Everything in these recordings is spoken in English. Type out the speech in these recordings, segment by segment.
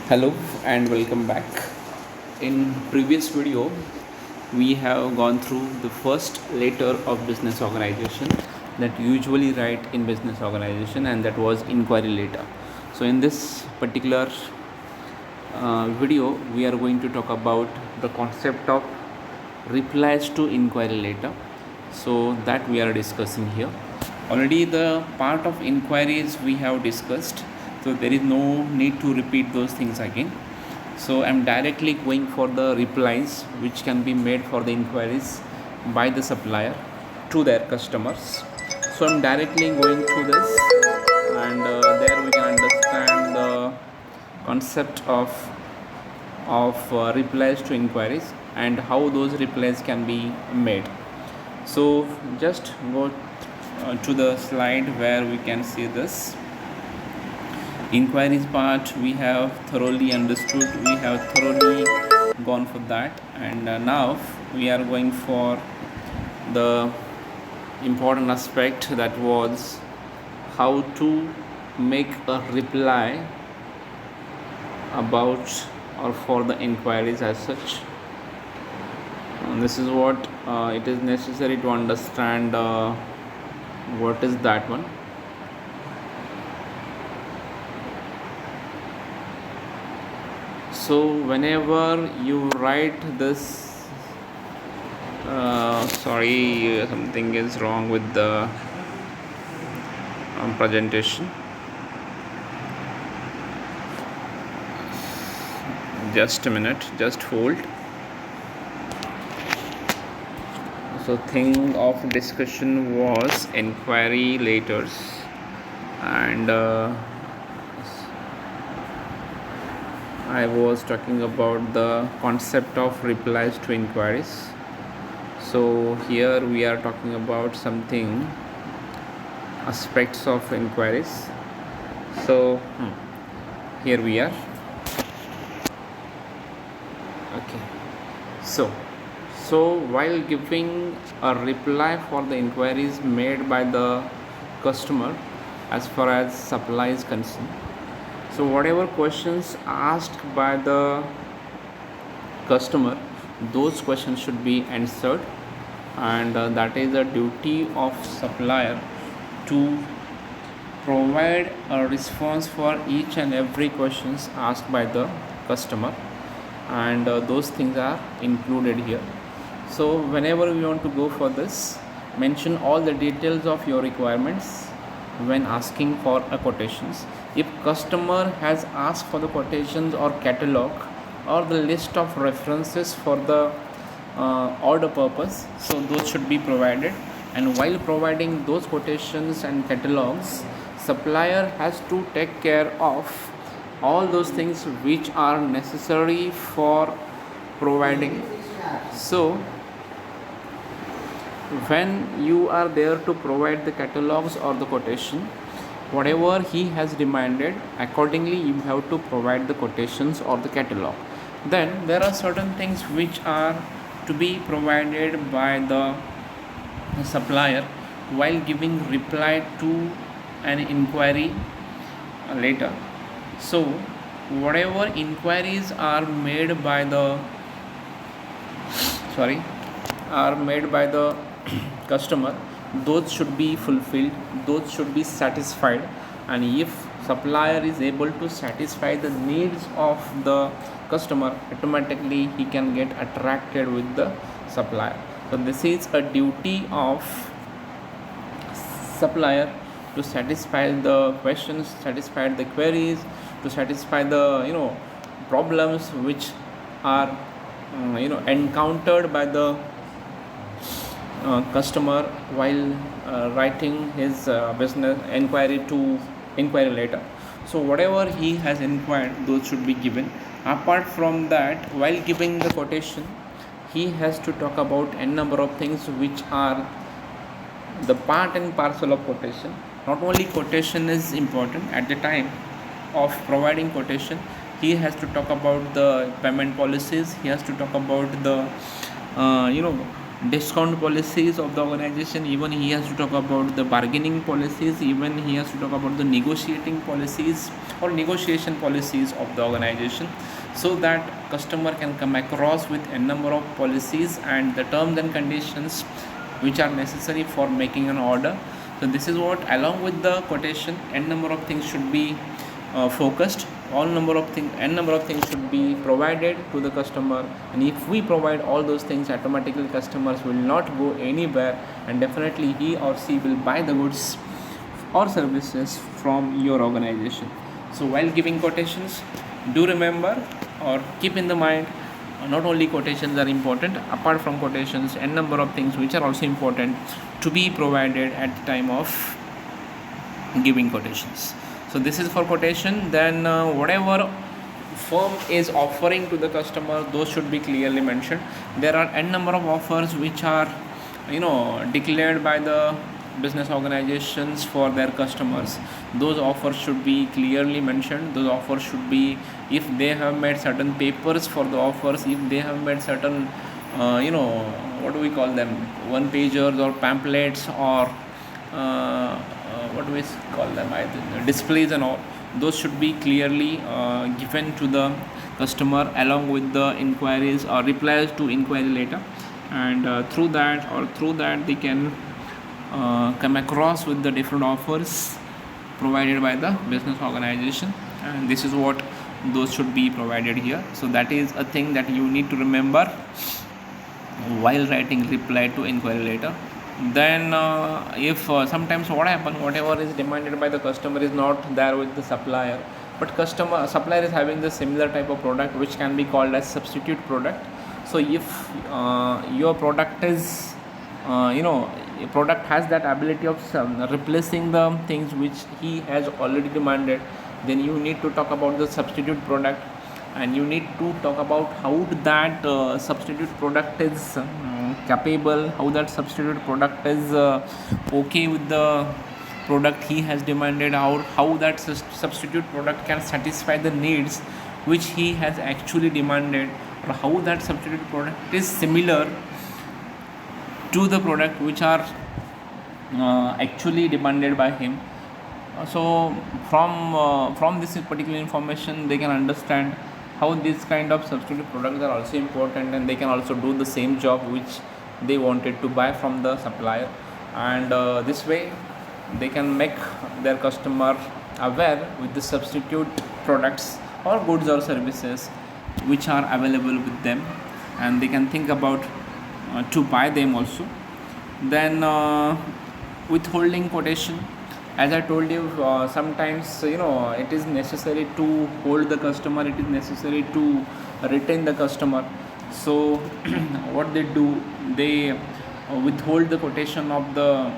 Hello and welcome back. In previous video, we have gone through the first letter of business organization that usually write in business organization, and that was inquiry letter. So in this particular video, we are going to talk about the concept of replies to inquiry letter. So that we are discussing here. Already the part of inquiries we have discussed, so there is no need to repeat those things again. So I'm directly going for the replies which can be made for the inquiries by the supplier to their customers. So I'm directly going to this, and there we can understand the concept of replies to inquiries and how those replies can be made. So just go to the slide where we can see this inquiries part. We have thoroughly understood, we have thoroughly gone for that, and now we are going for the important aspect, that was how to make a reply about or for the inquiries as such. And this is what it is necessary to understand what is that one. So whenever you write this, sorry, something is wrong with the presentation. Just a minute, just hold. So thing of discussion was inquiry letters, and I was talking about the concept of replies to inquiries. So here we are talking about something aspects of inquiries. So here we are. Okay. So while giving a reply for the inquiries made by the customer as far as supply is concerned, so whatever questions asked by the customer, those questions should be answered, and that is a duty of supplier to provide a response for each and every questions asked by the customer, and those things are included here. So whenever we want to go for this, mention all the details of your requirements when asking for a quotations. If customer has asked for the quotations or catalog or the list of references for the order purpose, so those should be provided. And while providing those quotations and catalogs, supplier has to take care of all those things which are necessary for providing. So when you are there to provide the catalogs or the quotation, whatever he has demanded, accordingly you have to provide the quotations or the catalog. Then there are certain things which are to be provided by the supplier while giving reply to an inquiry later. So whatever inquiries are made by the customer, those should be fulfilled, those should be satisfied. And if supplier is able to satisfy the needs of the customer, automatically he can get attracted with the supplier. So this is a duty of supplier to satisfy the questions, satisfy the queries, to satisfy the problems which are encountered by the customer while writing his business inquiry letter. So whatever he has inquired, those should be given. Apart from that, while giving the quotation, he has to talk about n number of things which are the part and parcel of quotation. Not only quotation is important, at the time of providing quotation, he has to talk about the payment policies, he has to talk about the discount policies of the organization, even he has to talk about the bargaining policies, even he has to talk about the negotiating policies or negotiation policies of the organization, so that customer can come across with a number of policies and the terms and conditions which are necessary for making an order. So this is what, along with the quotation, n number of things should be focused, n number of things should be provided to the customer, and if we provide all those things, automatically customers will not go anywhere, and definitely he or she will buy the goods or services from your organization. So while giving quotations, do remember or keep in the mind, not only quotations are important, apart from quotations, n number of things which are also important to be provided at the time of giving quotations. So this is for quotation. Then whatever firm is offering to the customer, those should be clearly mentioned. There are n number of offers which are declared by the business organizations for their customers. Those offers should be clearly mentioned. Those offers should be, if they have made certain papers for the offers, if they have made certain what do we call them, one pagers or pamphlets or what do we call them, I think displays and all, those should be clearly given to the customer along with the inquiries or replies to inquiry letter, and through that they can come across with the different offers provided by the business organization, and this is what those should be provided here. So that is a thing that you need to remember while writing reply to inquiry letter. Then if sometimes what happen, whatever is demanded by the customer is not there with the supplier, but supplier is having the similar type of product which can be called as substitute product. So if your product is a product has that ability of replacing the things which he has already demanded, then you need to talk about the substitute product, and you need to talk about how that substitute product is capable, how that substitute product is okay with the product he has demanded, how that substitute product can satisfy the needs which he has actually demanded, or how that substitute product is similar to the product which are actually demanded by him. So from this particular information, they can understand how this kind of substitute products are also important, and they can also do the same job which they wanted to buy from the supplier, and this way they can make their customer aware with the substitute products or goods or services which are available with them, and they can think about to buy them also. Then withholding quotation, as I told you, sometimes it is necessary to hold the customer, it is necessary to retain the customer. So what they do, they withhold the quotation of the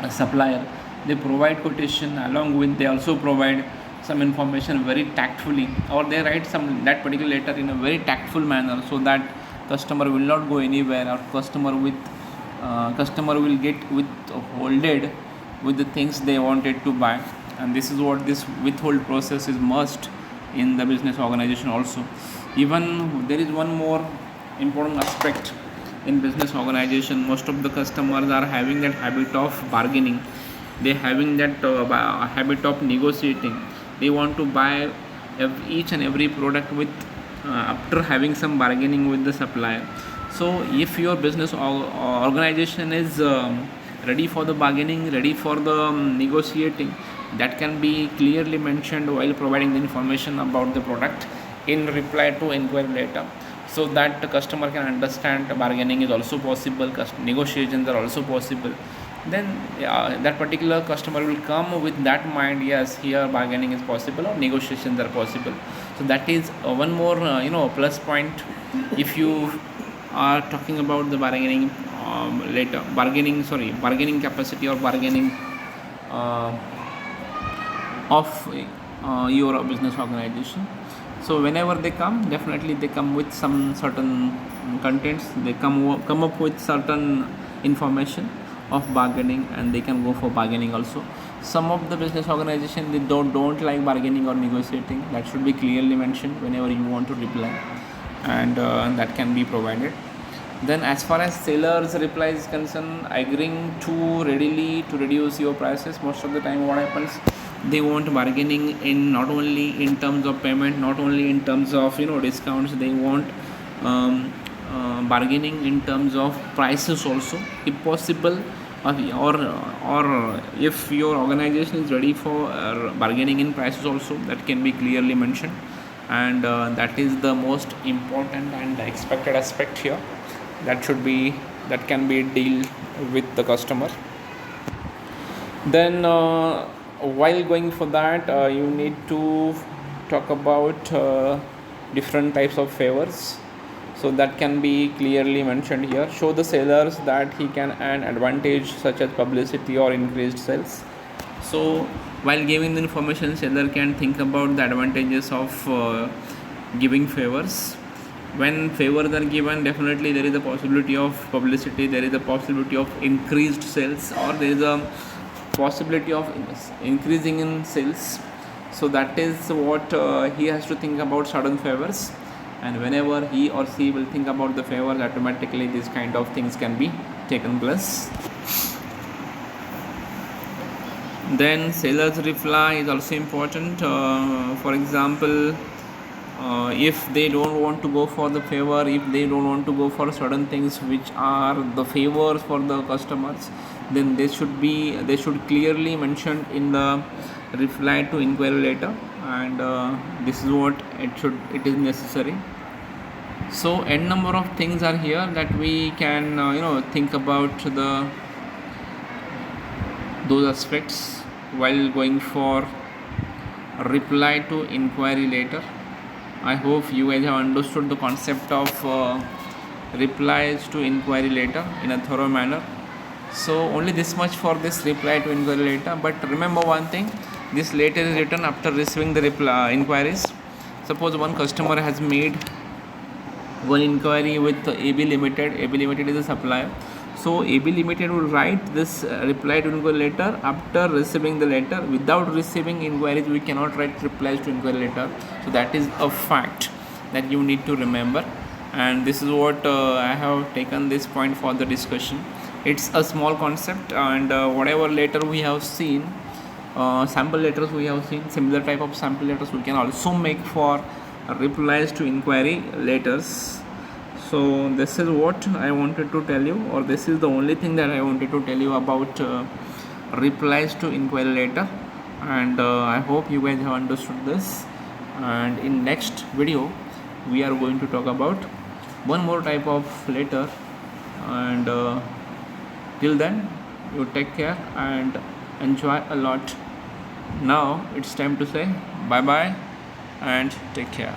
supplier. They provide quotation, along with they also provide some information very tactfully, or they write that particular letter in a very tactful manner, so that customer will not go anywhere, or customer will get withholded with the things they wanted to buy. And this is what this withhold process is must in the business organization also. Even there is one more important aspect in business organization. Most of the customers are having that habit of bargaining, they having that habit of negotiating. They want to buy each and every product with after having some bargaining with the supplier. So if your business organization is ready for the bargaining, ready for the negotiating, that can be clearly mentioned while providing the information about the product in reply to inquiry letter, so that the customer can understand bargaining is also possible, negotiations are also possible. Then that particular customer will come with that mind, yes, here bargaining is possible or negotiations are possible. So that is one more plus point if you are talking about the bargaining bargaining capacity or bargaining of your business organization. So whenever they come, definitely they come with some certain contents, they come up with certain information of bargaining, and they can go for bargaining also. Some of the business organization, they don't like bargaining or negotiating. That should be clearly mentioned whenever you want to reply, and that can be provided. Then as far as sellers reply is concerned, agreeing too readily to reduce your prices, most of the time what happens, they want bargaining in not only in terms of payment, not only in terms of discounts, they want bargaining in terms of prices also if possible, or if your organization is ready for bargaining in prices also, that can be clearly mentioned, and that is the most important and expected aspect here, that can be deal with the customer. Then while going for that, you need to talk about different types of favors, so that can be clearly mentioned here. Show the sellers that he can earn advantage such as publicity or increased sales. So while giving the information, seller can think about the advantages of giving favors. When favors are given, definitely there is a possibility of publicity, there is a possibility of increased sales, or there is a possibility of increasing in sales. So that is what he has to think about certain favors, and whenever he or she will think about the favors, automatically these kind of things can be taken place. Then seller's reply is also important. For example, if they don't want to go for the favor, if they don't want to go for certain things which are the favors for the customers, then they should clearly mention in the reply to inquiry letter, and this is what it is necessary. So n number of things are here that we can think about those aspects while going for reply to inquiry letter. I hope you guys have understood the concept of replies to inquiry letter in a thorough manner. So only this much for this reply to inquiry letter. But remember one thing, this letter is written after receiving the inquiries. Suppose one customer has made one inquiry with AB Limited. AB Limited is a supplier. So AB Limited will write this reply to inquiry letter after receiving the letter. Without receiving inquiries, we cannot write replies to inquiry letter. So that is a fact that you need to remember. And this is what I have taken this point for the discussion. It's a small concept, and whatever letter we have seen, sample letters we have seen, similar type of sample letters we can also make for replies to inquiry letters. So this is what I wanted to tell you, or this is the only thing that I wanted to tell you about replies to inquiry letter, and I hope you guys have understood this. And in next video we are going to talk about one more type of letter, and till then you take care and enjoy a lot. Now it's time to say bye bye and take care.